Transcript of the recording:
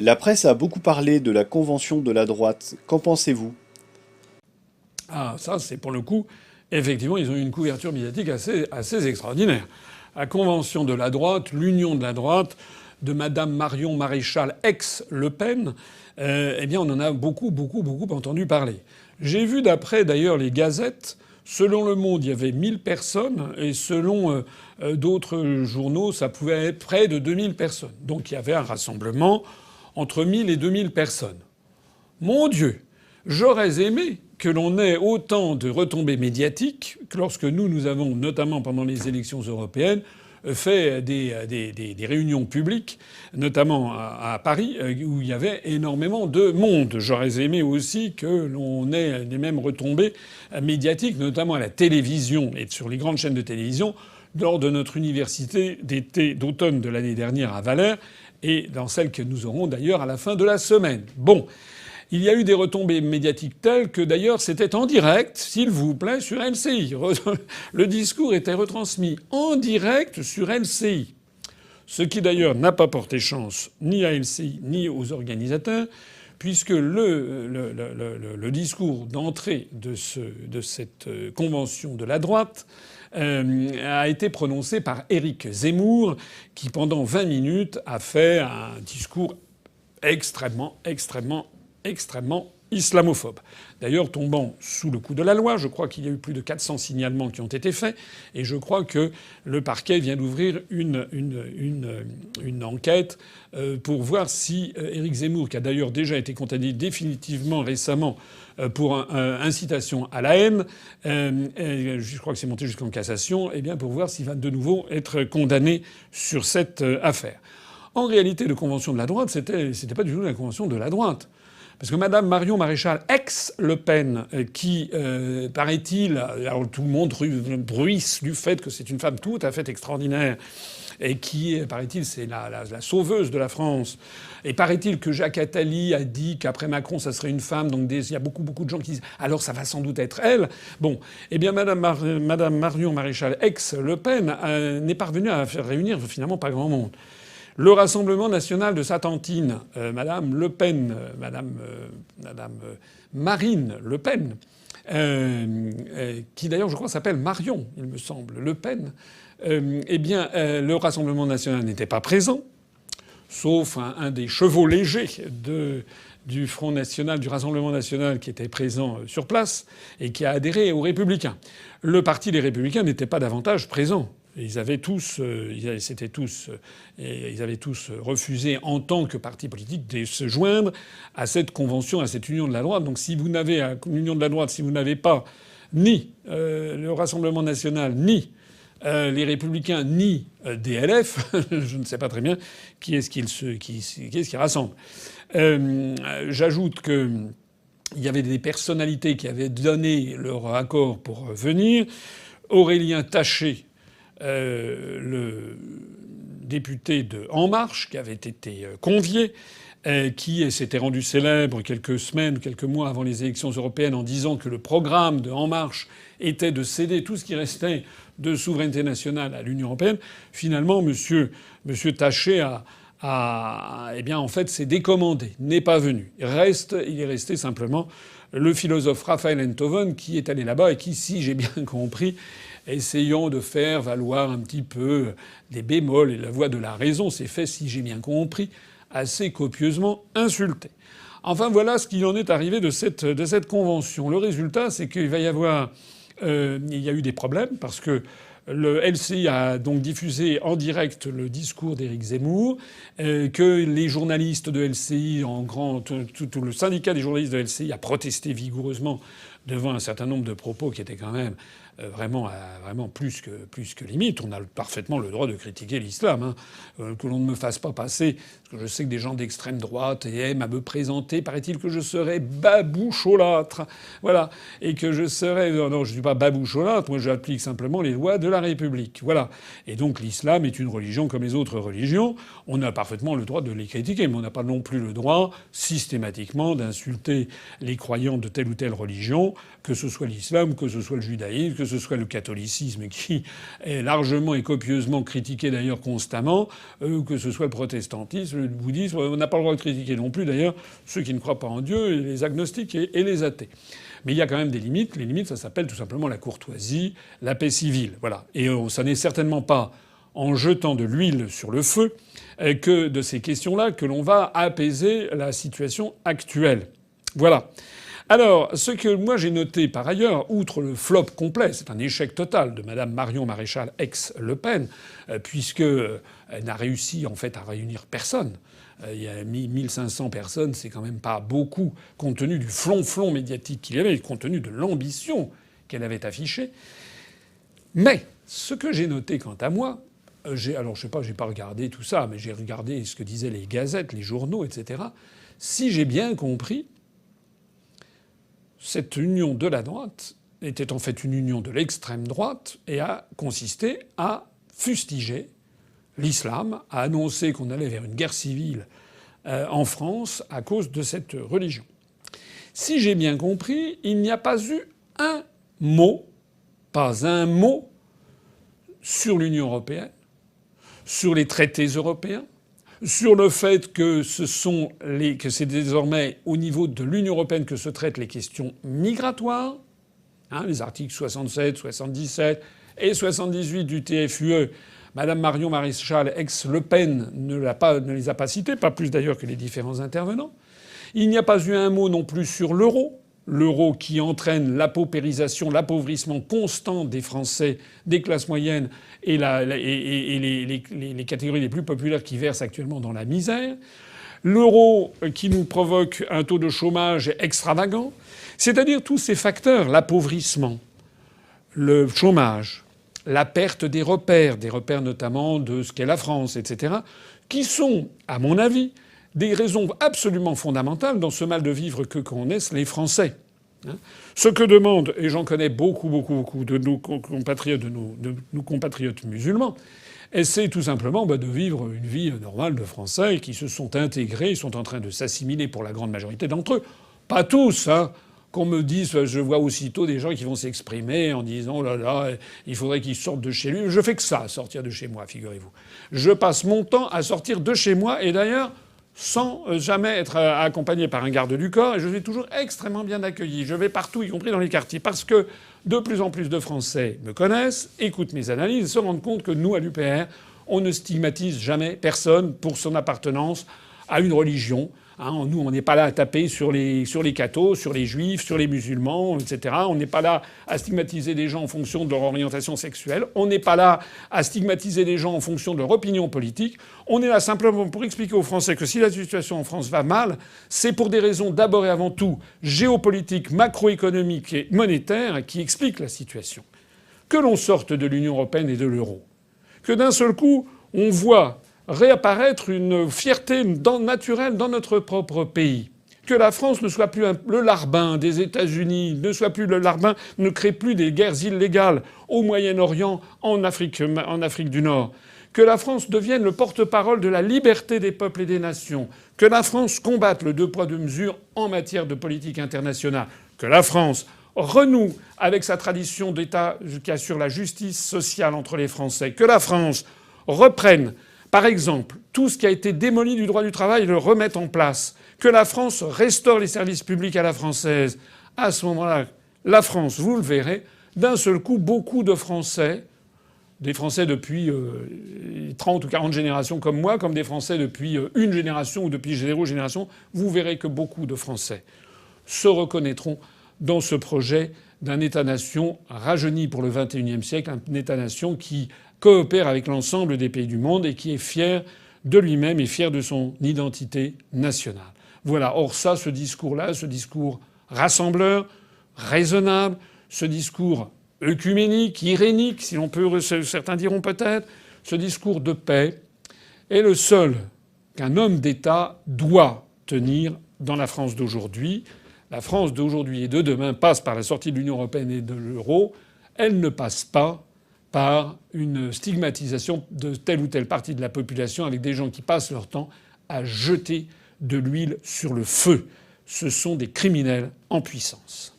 La presse a beaucoup parlé de la convention de la droite. Qu'en pensez-vous? Ah, ça, c'est pour le coup, effectivement, ils ont eu une couverture médiatique assez extraordinaire. La convention de la droite, l'union de la droite, de Madame Marion Maréchal, ex-Le Pen, eh bien, on en a beaucoup entendu parler. J'ai vu d'après, d'ailleurs, les gazettes, selon Le Monde, il y avait 1000 personnes, et selon d'autres journaux, ça pouvait être près de 2000 personnes. Donc il y avait un rassemblement entre 1000 et 2000 personnes. Mon Dieu, j'aurais aimé que l'on ait autant de retombées médiatiques que lorsque nous avons, notamment pendant les élections européennes, fait des réunions publiques, notamment à Paris, où il y avait énormément de monde. J'aurais aimé aussi que l'on ait les mêmes retombées médiatiques, notamment à la télévision et sur les grandes chaînes de télévision, lors de notre université d'automne de l'année dernière à Valère, et dans celle que nous aurons d'ailleurs à la fin de la semaine. Bon. Il y a eu des retombées médiatiques telles que d'ailleurs c'était en direct, s'il vous plaît, sur LCI. Le discours était retransmis en direct sur LCI. Ce qui d'ailleurs n'a pas porté chance ni à LCI ni aux organisateurs, puisque le discours d'entrée de cette convention de la droite a été prononcé par Éric Zemmour, qui pendant 20 minutes a fait un discours extrêmement islamophobe. D'ailleurs, tombant sous le coup de la loi, je crois qu'il y a eu plus de 400 signalements qui ont été faits, et je crois que le parquet vient d'ouvrir une enquête pour voir si Éric Zemmour, qui a d'ailleurs déjà été condamné définitivement récemment pour incitation à la haine, je crois que c'est monté jusqu'en cassation, eh bien pour voir s'il va de nouveau être condamné sur cette affaire. En réalité, la convention de la droite, c'était pas du tout la convention de la droite. Parce que Madame Marion Maréchal, ex-Le Pen, qui, paraît-il, alors tout le monde bruisse du fait que c'est une femme tout à fait extraordinaire, et qui, paraît-il, c'est la sauveuse de la France. Et paraît-il que Jacques Attali a dit qu'après Macron, ça serait une femme. Donc il y a beaucoup de gens qui disent alors ça va sans doute être elle. Bon, eh bien Madame Marion Maréchal, ex-Le Pen, n'est parvenue à faire réunir finalement pas grand monde. Le Rassemblement national de sa tantine, Madame Le Pen, Madame Marine Le Pen, qui d'ailleurs je crois s'appelle Marion, il me semble, Le Pen, eh bien le Rassemblement national n'était pas présent, sauf un des chevaux légers du Front national, du Rassemblement national qui était présent sur place et qui a adhéré aux Républicains. Le parti des Républicains n'était pas davantage présent. Ils avaient tous refusé en tant que parti politique de se joindre à cette convention, à cette union de la droite. Donc si vous n'avez une union de la droite, si vous n'avez pas ni le Rassemblement national, ni les Républicains, ni DLF, je ne sais pas très bien qui est-ce qui rassemble. J'ajoute que il y avait des personnalités qui avaient donné leur accord pour venir. Aurélien Taché, le député de En Marche, qui avait été convié, qui s'était rendu célèbre quelques semaines, quelques mois avant les élections européennes en disant que le programme de En Marche était de céder tout ce qui restait de souveraineté nationale à l'Union européenne. Finalement, monsieur Taché eh bien, en fait, s'est décommandé, n'est pas venu. Il est resté simplement le philosophe Raphaël Enthoven qui est allé là-bas et qui, si j'ai bien compris, essayant de faire valoir un petit peu des bémols et la voix de la raison, s'est fait, si j'ai bien compris, assez copieusement insulté. Enfin, voilà ce qu'il en est arrivé de cette convention. Le résultat, c'est qu'il va y avoir... il y a eu des problèmes parce que le LCI a donc diffusé en direct le discours d'Éric Zemmour, que les journalistes de LCI, tout le syndicat des journalistes de LCI a protesté vigoureusement devant un certain nombre de propos qui étaient quand même vraiment plus que limite. On a parfaitement le droit de critiquer l'islam, hein. Que l'on ne me fasse pas passer, parce que je sais que des gens d'extrême droite aiment à me présenter, paraît-il que je serais baboucholâtre, voilà, et que je serais non, je suis pas baboucholâtre, moi j'applique simplement les lois de la République, voilà. Et donc l'islam est une religion comme les autres religions. On a parfaitement le droit de les critiquer, mais on n'a pas non plus le droit systématiquement d'insulter les croyants de telle ou telle religion, que ce soit l'islam, que ce soit le judaïsme, que ce soit le catholicisme qui est largement et copieusement critiqué d'ailleurs constamment, que ce soit le protestantisme, le bouddhisme. On n'a pas le droit de critiquer non plus d'ailleurs ceux qui ne croient pas en Dieu, les agnostiques et les athées. Mais il y a quand même des limites. Les limites, ça s'appelle tout simplement la courtoisie, la paix civile. Voilà. Et ça n'est certainement pas en jetant de l'huile sur le feu que de ces questions-là que l'on va apaiser la situation actuelle. Voilà. Alors, ce que moi j'ai noté par ailleurs, outre le flop complet, c'est un échec total de Madame Marion Maréchal ex-Le Pen, puisque elle n'a réussi en fait à réunir personne. Il y a 1500 personnes, c'est quand même pas beaucoup, compte tenu du flonflon médiatique qu'il y avait, compte tenu de l'ambition qu'elle avait affichée. Mais ce que j'ai noté quant à moi, alors je sais pas, j'ai pas regardé tout ça, mais j'ai regardé ce que disaient les gazettes, les journaux, etc. Si j'ai bien compris, cette union de la droite était en fait une union de l'extrême droite et a consisté à fustiger l'islam, à annoncer qu'on allait vers une guerre civile en France à cause de cette religion. Si j'ai bien compris, il n'y a pas eu un mot, pas un mot, sur l'Union européenne, sur les traités européens, sur le fait que c'est désormais au niveau de l'Union européenne que se traitent les questions migratoires, les articles 67, 77 et 78 du TFUE. Madame Marion Maréchal, ex-Le Pen, ne les a pas cités, pas plus d'ailleurs que les différents intervenants. Il n'y a pas eu un mot non plus sur l'euro. L'euro qui entraîne l'apaupérisation, l'appauvrissement constant des Français, des classes moyennes et les catégories les plus populaires qui versent actuellement dans la misère. L'euro qui nous provoque un taux de chômage extravagant. C'est-à-dire tous ces facteurs, l'appauvrissement, le chômage, la perte des repères notamment de ce qu'est la France, etc., qui sont, à mon avis, des raisons absolument fondamentales dans ce mal de vivre que connaissent les Français. Ce que demandent, et j'en connais beaucoup de nos compatriotes musulmans, c'est tout simplement de vivre une vie normale de Français qui se sont intégrés, sont en train de s'assimiler pour la grande majorité d'entre eux. Pas tous, qu'on me dise, je vois aussitôt des gens qui vont s'exprimer en disant oh là là, il faudrait qu'ils sortent de chez lui. Je fais que ça, sortir de chez moi, figurez-vous. Je passe mon temps à sortir de chez moi, et d'ailleurs sans jamais être accompagné par un garde du corps, et je suis toujours extrêmement bien accueilli. Je vais partout, y compris dans les quartiers, parce que de plus en plus de Français me connaissent, écoutent mes analyses et se rendent compte que nous, à l'UPR, on ne stigmatise jamais personne pour son appartenance à une religion. Nous, on n'est pas là à taper sur les cathos, sur les juifs, sur les musulmans, etc. On n'est pas là à stigmatiser des gens en fonction de leur orientation sexuelle. On n'est pas là à stigmatiser des gens en fonction de leur opinion politique. On est là simplement pour expliquer aux Français que si la situation en France va mal, c'est pour des raisons d'abord et avant tout géopolitiques, macroéconomiques et monétaires qui expliquent la situation. Que l'on sorte de l'Union européenne et de l'euro, que d'un seul coup, on voit réapparaître une fierté naturelle dans notre propre pays. Que la France ne soit plus le larbin des États-Unis, ne crée plus des guerres illégales au Moyen-Orient, en Afrique du Nord. Que la France devienne le porte-parole de la liberté des peuples et des nations. Que la France combatte le deux poids deux mesures en matière de politique internationale. Que la France renoue avec sa tradition d'État qui assure la justice sociale entre les Français. Que la France reprenne, par exemple, tout ce qui a été démoli du droit du travail, le remette en place. Que la France restaure les services publics à la française. À ce moment-là, la France, vous le verrez, d'un seul coup, beaucoup de Français, des Français depuis 30 ou 40 générations comme moi, comme des Français depuis une génération ou depuis 0 génération, vous verrez que beaucoup de Français se reconnaîtront dans ce projet d'un État-nation rajeuni pour le XXIe siècle, un État-nation qui coopère avec l'ensemble des pays du monde et qui est fier de lui-même et fier de son identité nationale. Voilà. Or ça, ce discours-là, ce discours rassembleur, raisonnable, ce discours œcuménique, irénique, si l'on peut, certains diront peut-être, ce discours de paix est le seul qu'un homme d'État doit tenir dans la France d'aujourd'hui. La France d'aujourd'hui et de demain passe par la sortie de l'Union européenne et de l'euro. Elle ne passe pas par une stigmatisation de telle ou telle partie de la population avec des gens qui passent leur temps à jeter de l'huile sur le feu. Ce sont des criminels en puissance.